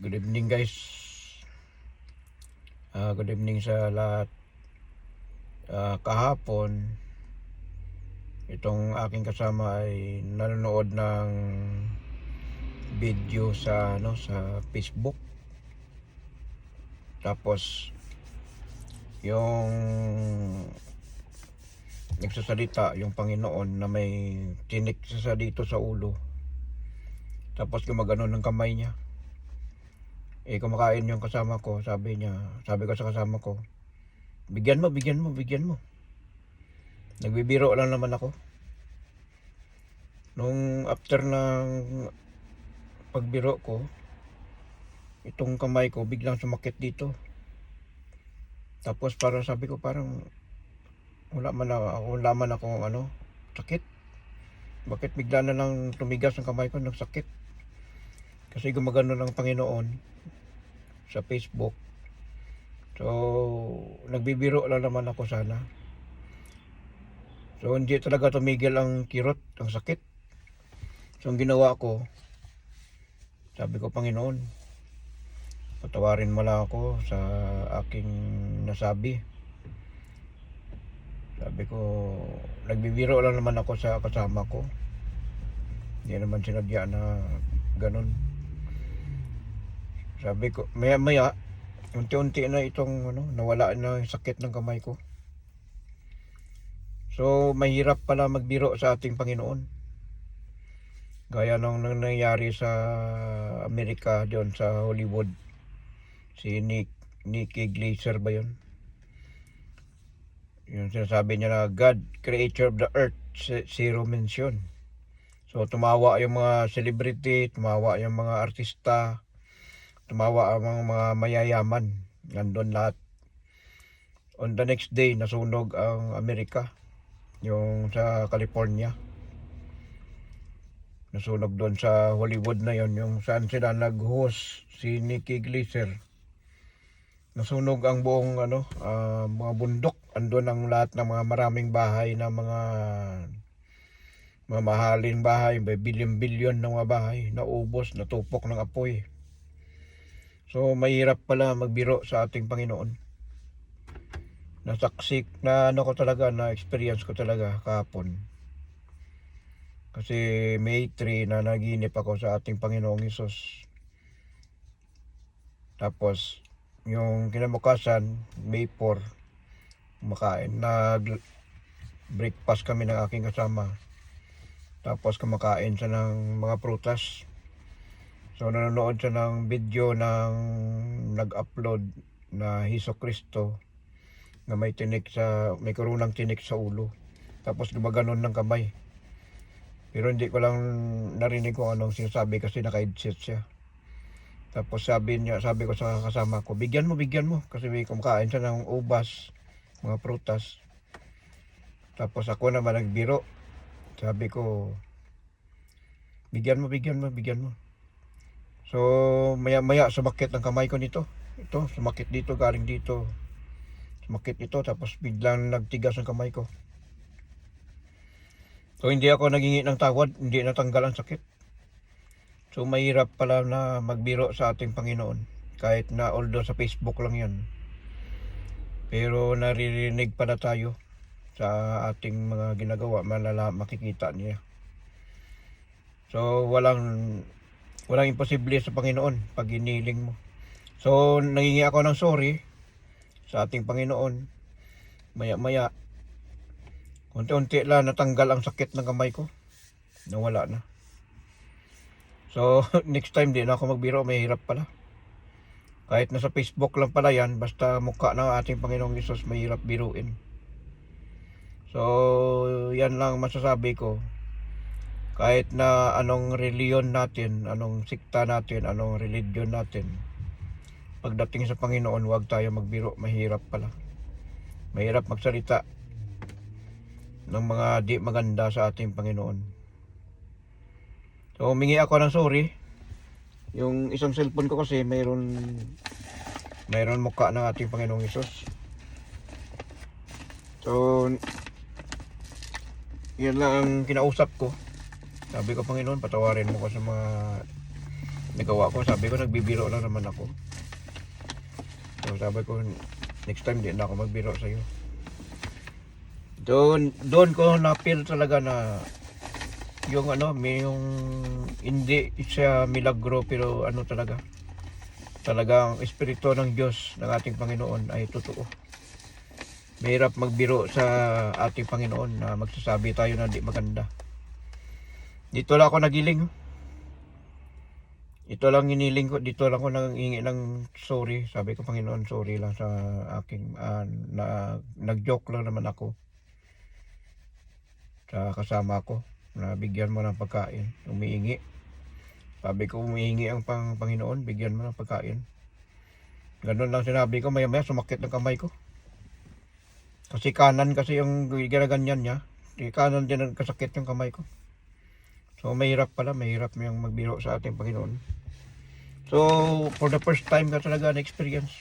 Good evening guys. Good evening sa lahat. Kahapon, itong aking kasama ay nanonood ng video sa Facebook. Tapos yung nagsasalita yung Panginoon na may tinik sa dito sa ulo. Tapos gumagano ng kamay niya. Kumakain yung kasama ko, sabi ko sa kasama ko, bigyan mo. Nagbibiro lang naman ako. Nung after ng pagbiro ko, itong kamay ko biglang sumakit dito. Tapos parang sabi ko, parang wala man ako sakit. Bakit bigla na lang tumigas ang kamay ko, nagsakit? Kasi gumagano ng Panginoon sa Facebook. So, nagbibiro lang naman ako sana. So, hindi talaga tumigil ang kirot, ang sakit. So, ang ginawa ko, sabi ko, Panginoon, patawarin mo lang ako sa aking nasabi. Sabi ko, nagbibiro lang naman ako sa kasama ko. Hindi naman sinadya na ganun. Sabi ko, maya unti-unti na itong nawala na yung sakit ng kamay ko. So, mahirap pala magbiro sa ating Panginoon. Gaya nung nangyari sa Amerika, doon sa Hollywood. Si Nikki Glaser ba yun? Yung sinasabi niya na God, creator of the earth, zero mention. So, tumawa yung mga celebrity, tumawa yung mga artista, tumawa ang mga mayayaman. Nandun lahat. On the next day, nasunog ang Amerika. Yung sa California. Nasunog doon sa Hollywood na yon, yung saan sila nag-host si Nikki Glaser. Nasunog ang buong mga bundok. Andun ang lahat ng mga maraming bahay na mga mahalin bahay, may bilyon-bilyon ng mga bahay, naubos, natupok ng apoy. So, mahirap pala magbiro sa ating Panginoon. Nasaksik na ko talaga, na experience ko talaga kahapon. Kasi May 3 na naginip ako sa ating Panginoong Hesus. Tapos, yung kinabukasan, May 4, kumakain. Breakfast kami ng aking kasama. Tapos kumakain siya ng mga prutas. So nanonood siya ng video ng nag-upload na Hesus Kristo na may kurunang tinik sa ulo. Tapos gumaganon ng kamay. Pero hindi ko lang narinig kung anong sinasabi kasi naka-headset siya. Tapos sabi ko sa kasama ko, bigyan mo. Kasi may kumakain siya ng ubas, mga prutas. Tapos ako naman nagbiro. Sabi ko, bigyan mo. So, maya sumakit ang kamay ko nito. Ito, sumakit dito, galing dito. Sumakit ito, tapos biglang nagtigas ang kamay ko. So, hindi ako naghingi ng tawad, hindi natanggal ang sakit. So, mahirap pala na magbiro sa ating Panginoon. Kahit na although sa Facebook lang yan. Pero naririnig pala tayo sa ating mga ginagawa, makikita niya. So, walang imposible sa Panginoon pag iniling mo. So, nanghingi ako ng sorry sa ating Panginoon. Maya, unti-unti lang natanggal ang sakit ng kamay ko. Nawala na. So, next time din ako magbiro, mahirap pala. Kahit nasa Facebook lang pala yan, basta mukha ng ating Panginoong Hesus, mahirap biruin. So, yan lang masasabi ko. Kahit na anong reliyon natin, anong sikta natin, anong religion natin, pagdating sa Panginoon, huwag tayo magbiro. Mahirap pala. Mahirap magsalita ng mga di maganda sa ating Panginoon. So, humingi ako ng sorry. Yung isang cellphone ko kasi mayroon mukha ng ating Panginoong Hesus. So, yan lang ang kinausap ko. Sabi ko, Panginoon, patawarin mo ko sa mga nagawa ko. Sabi ko nagbibiro lang naman ako. So sabi ko next time di na ako magbiro sa iyo. Doon ko na-feel talaga na yung may yung hindi siya milagro pero talagang espiritu ng Diyos ng ating Panginoon ay totoo. Mahirap magbiro sa ating Panginoon na magsasabi tayo na di maganda. Dito lang ako nagiling. Ito lang hiniling ko, dito lang ako nangingi ng sorry. Sabi ko, Panginoon, sorry lang sa aking nag-joke lang naman ako sa kasama ko na bigyan mo ng pagkain, umiingi. Sabi ko, umiingi ang Panginoon, bigyan mo ng pagkain. Ganun lang sinabi ko, maya-maya sumakit ng kamay ko. Kasi kanan kasi yung ginaganyan niya, kanan din ang kasakit yung kamay ko. So mahirap yung magbiro sa ating Panginoon. So for the first time ka talaga na-experience.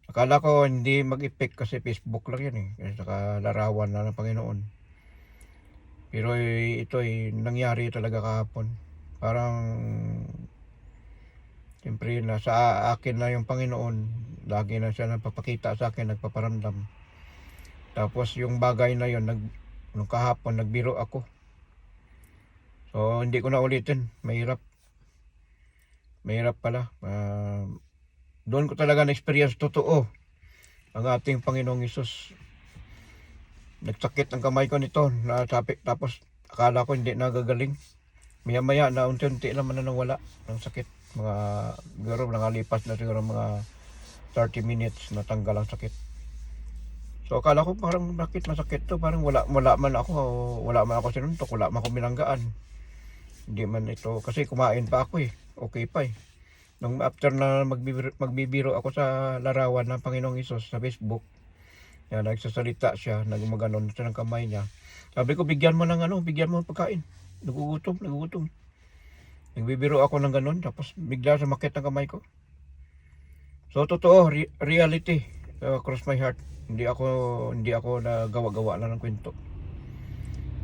Akala ko hindi mag-effect kasi Facebook lang yan kasi saka larawan na ng Panginoon. Pero ito ay nangyari talaga kahapon. Parang siyempre nasa akin na yung Panginoon. Lagi na siya nagpapakita sa akin, nagpaparamdam. Tapos yung bagay na yun, nung kahapon nagbiro ako. So hindi ko na ulitin, mahirap pala. Doon ko talaga na-experience totoo ang ating Panginoong Hesus. Nagsakit ang kamay ko nito, tapos akala ko hindi nagagaling. Maya-maya na unti-unti naman na nawala ng sakit. Siguro nakalipas na siguro mga 30 minutes natanggal ang sakit. So akala ko parang bakit masakit to, parang wala man ako sinuntok, wala man ako binanggaan. Hindi man ito, kasi kumain pa ako okay pa Nung after na magbibiro ako sa larawan ng Panginoong Hesus sa Facebook, yan, nagsasalita siya, nagumaganon siya ng kamay niya. Sabi ko, bigyan mo ng pagkain. Nagugutom. Nagbibiro ako ng ganon, tapos bigla sumakit ang kamay ko. So totoo, reality, cross my heart. Hindi ako nagawa-gawa lang ng kwento.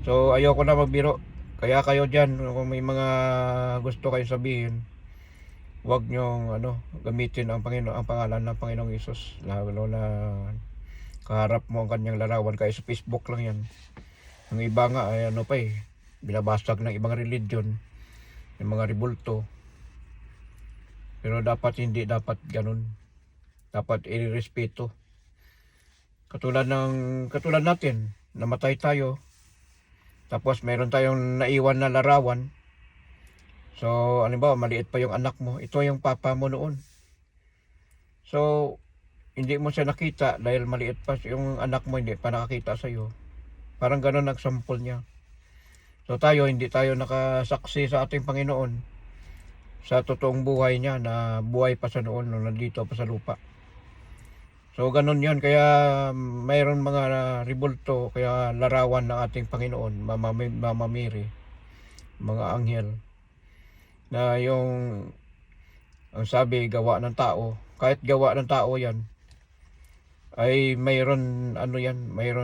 So ayoko na magbiro. Kaya kayo diyan, kung may mga gusto kayong sabihin, huwag niyong gamitin ang pangalan ng Panginoong Hesus. Lalo na kaharap mo ang kanyang larawan, kaya sa Facebook lang yan. Ang iba nga ay binabasag ng ibang religion, yung mga rebulto. Pero hindi dapat ganun. Dapat irespeto. Katulad natin, namatay tayo. Tapos meron tayong naiwan na larawan. So, maliit pa yung anak mo. Ito yung papa mo noon. So, hindi mo siya nakita dahil maliit pa yung anak mo, hindi pa nakakita sa iyo. Parang gano'n ang sample niya. So hindi tayo nakasaksi sa ating Panginoon sa totoong buhay niya na buhay pa sa noon nung nandito pa sa lupa. So gano'n yun, kaya mayroon mga rebulto, kaya larawan ng ating Panginoon, Mama Mary, mga anghel, na ang sabi, gawa ng tao. Kahit gawa ng tao yan, ay mayroon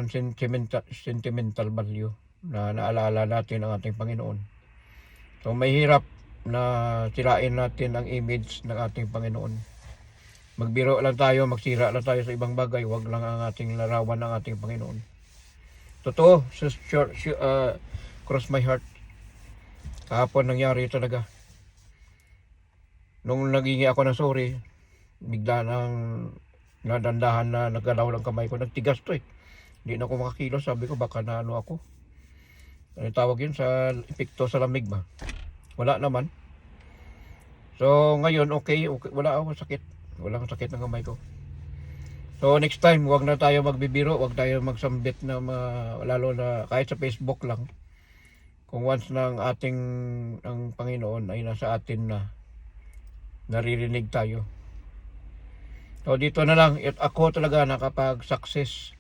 sentimental value na naalala natin ang ating Panginoon. So may hirap na sirain natin ang image ng ating Panginoon. Magbiro lang tayo, magsira lang tayo sa ibang bagay, wag lang ang ating larawan ng ating Panginoon. Totoo, cross my heart. Kahapon nangyari talaga. Nung naghingi ako ng sorry, bigla nang nadandahan na nagalaw lang kamay ko, nagtigas to hindi na ako makakilos. Sabi ko baka na ako, tawag yun sa epekto sa lamig ba, wala naman. So ngayon okay, wala akong sakit ng kamay ko. So next time, wag na tayo magbibiro, wag tayo magsambit na lalo na kahit sa Facebook lang. Kung once ng ang Panginoon ay nasa atin na, naririnig tayo. So dito na lang, ako talaga nakasaksi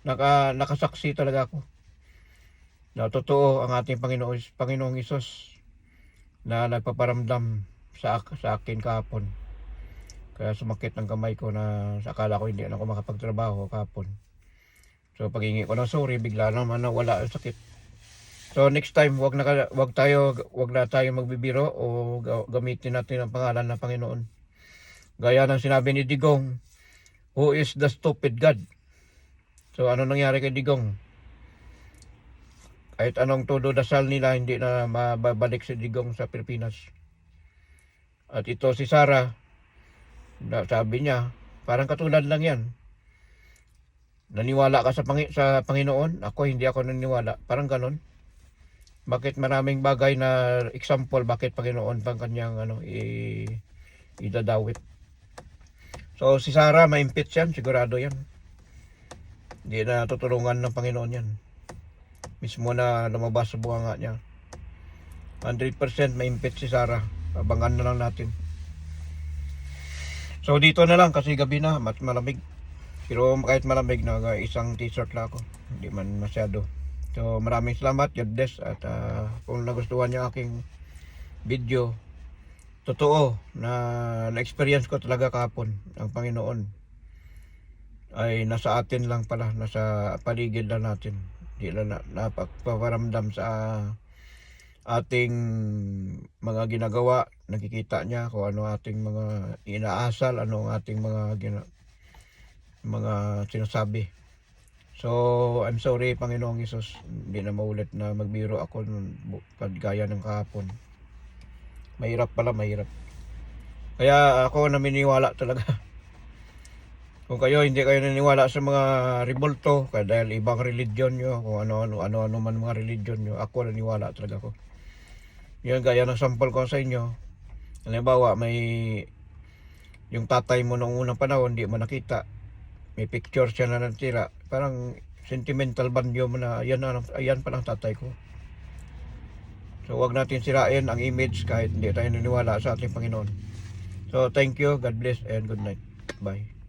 talaga ako na totoo ang ating Panginoong Hesus na nagpaparamdam sa akin kahapon. Kaya sumakit ang kamay ko na akala ko hindi na ako makapagtrabaho kahapon. So paghingi ko ng sorry, bigla naman nawala ang sakit. So next time, wag na tayo magbibiro o gamitin natin ang pangalan ng Panginoon. Gaya ng sinabi ni Digong, who is the stupid God? So ano nangyari kay Digong? Kahit anong todo dasal nila, hindi na mababalik si Digong sa Pilipinas. At ito si Sarah, sabi niya, parang katulad lang yan. Naniwala ka sa Panginoon? Ako, hindi ako naniwala. Parang ganon. Bakit maraming bagay na example, bakit Panginoon pang kanyang idadawit. So si Sarah, ma-impeach yan, sigurado yan. Hindi na tutulungan ng Panginoon yan. Mismo na lumabas sa bunganga niya. 100% ma-impeach si Sarah. Abangan na lang natin. So dito na lang kasi gabi na, mas malamig. Pero kahit malamig na, isang t-shirt lang ako. Hindi man masyado. So maraming salamat, God bless. At kung nagustuhan niyo aking video, totoo na-experience ko talaga kahapon. Ang Panginoon ay nasa atin lang pala, nasa paligid lang natin. Hindi lang napagpaparamdam sa ating mga ginagawa. Nakikita niya kung ano ating mga inaasal, ano ang ating mga sinasabi. So I'm sorry Panginoong Hesus, hindi na maulit na magbiro ako gaya ng kahapon. Mahirap pala, mahirap. Kaya ako naminiwala talaga. Kung kayo hindi kayo naniniwala sa mga revolto, dahil ibang religion nyo, kung ano man mga religion nyo, ako naniniwala talaga ako. Yan gaya ng sample ko sa inyo. Halimbawa, may yung tatay mo noong unang panahon, hindi mo nakita. May picture siya na natira. Parang sentimental banyo mo na ayan palang tatay ko. So wag natin sirain ang image kahit hindi tayo naniniwala sa ating Panginoon. So thank you, God bless and good night. Bye.